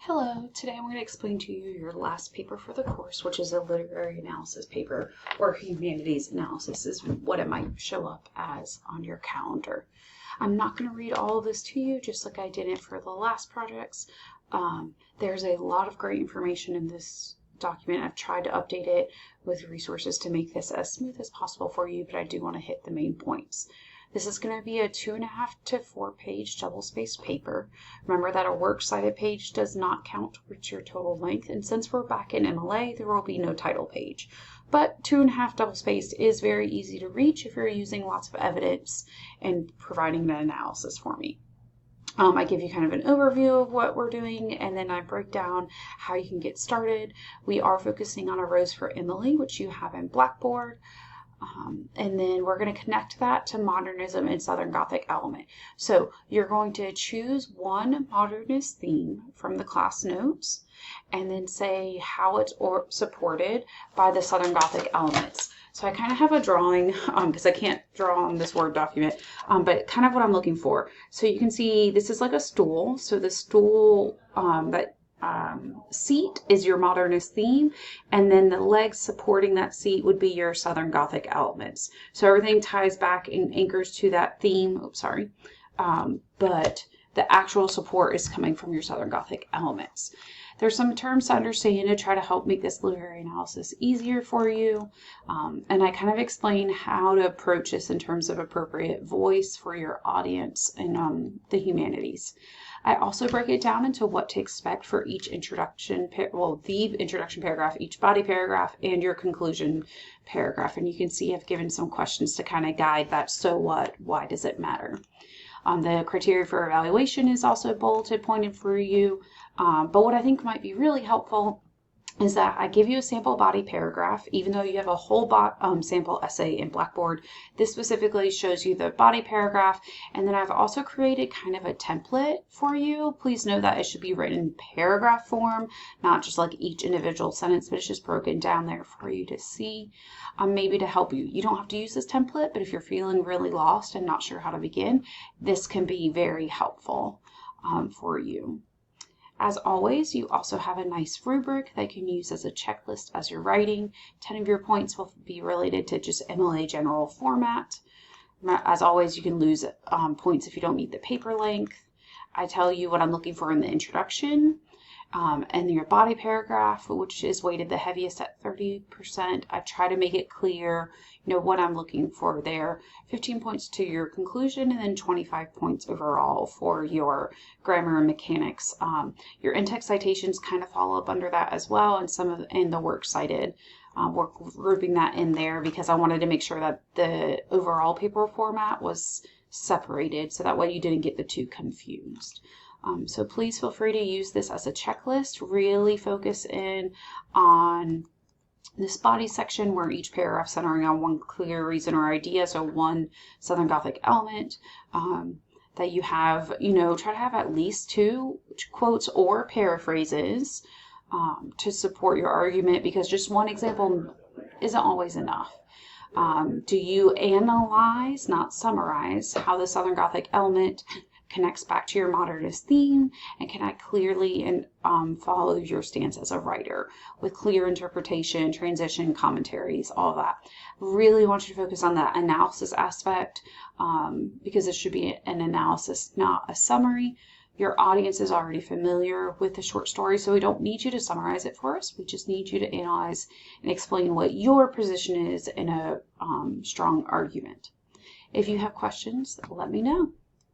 Hello, today I'm going to explain to you your last paper for the course, which is a literary analysis paper, or humanities analysis is what it might show up as on your calendar. I'm not going to read all of this to you, just like I didn't for the last projects. There's a lot of great information in this document. I've tried to update it with resources to make this as smooth as possible for you, but I do want to hit the main points. This is going to be a 2.5 to 4 page double-spaced paper. Remember that a works cited page does not count towards your total length, and since we're back in MLA, there will be no title page. But 2.5 double-spaced is very easy to reach if you're using lots of evidence and providing an analysis for me. I give you kind of an overview of what we're doing, and then I break down how you can get started. We are focusing on A Rose for Emily, which you have in Blackboard. And then we're going to connect that to modernism and Southern Gothic element. So you're going to choose one modernist theme from the class notes and then say how it's supported by the Southern Gothic elements. So I kind of have a drawing because I can't draw on this Word document, but kind of what I'm looking for. So you can see this is like a stool. So the stool seat is your modernist theme, and then the legs supporting that seat would be your Southern Gothic elements. So everything ties back and anchors to that theme. Oops, sorry. But the actual support is coming from your Southern Gothic elements. There's some terms to understand to try to help make this literary analysis easier for you. And I kind of explain how to approach this in terms of appropriate voice for your audience in the humanities. I also break it down into what to expect for each introduction, the introduction paragraph, each body paragraph, and your conclusion paragraph. And you can see I've given some questions to kind of guide that. So what? Why does it matter? The criteria for evaluation is also bulleted pointed for you. But what I think might be really helpful is that I give you a sample body paragraph, even though you have a whole sample essay in Blackboard. This specifically shows you the body paragraph, and then I've also created kind of a template for you. Please know that it should be written in paragraph form, not just like each individual sentence, but it's just broken down there for you to see, maybe to help you. You don't have to use this template, but if you're feeling really lost and not sure how to begin, this can be very helpful for you. As always, you also have a nice rubric that you can use as a checklist as you're writing. 10 of your points will be related to just MLA general format. As always, you can lose points if you don't meet the paper length. I tell you what I'm looking for in the introduction. And your body paragraph, which is weighted the heaviest at 30%, I try to make it clear, what I'm looking for there. 15 points to your conclusion, and then 25 points overall for your grammar and mechanics. Your in-text citations kind of fall up under that as well, and the works cited. We're grouping that in there because I wanted to make sure that the overall paper format was separated, so that way you didn't get the two confused. So please feel free to use this as a checklist. Really focus in on this body section where each paragraph centering on one clear reason or idea, so one Southern Gothic element, that you have, try to have at least 2 quotes or paraphrases to support your argument, because just one example isn't always enough. Do you analyze, not summarize, how the Southern Gothic element connects back to your modernist theme, and can I clearly and follow your stance as a writer with clear interpretation, transition, commentaries, all that. Really want you to focus on that analysis aspect because this should be an analysis, not a summary. Your audience is already familiar with the short story, so we don't need you to summarize it for us. We just need you to analyze and explain what your position is in a strong argument. If you have questions, let me know.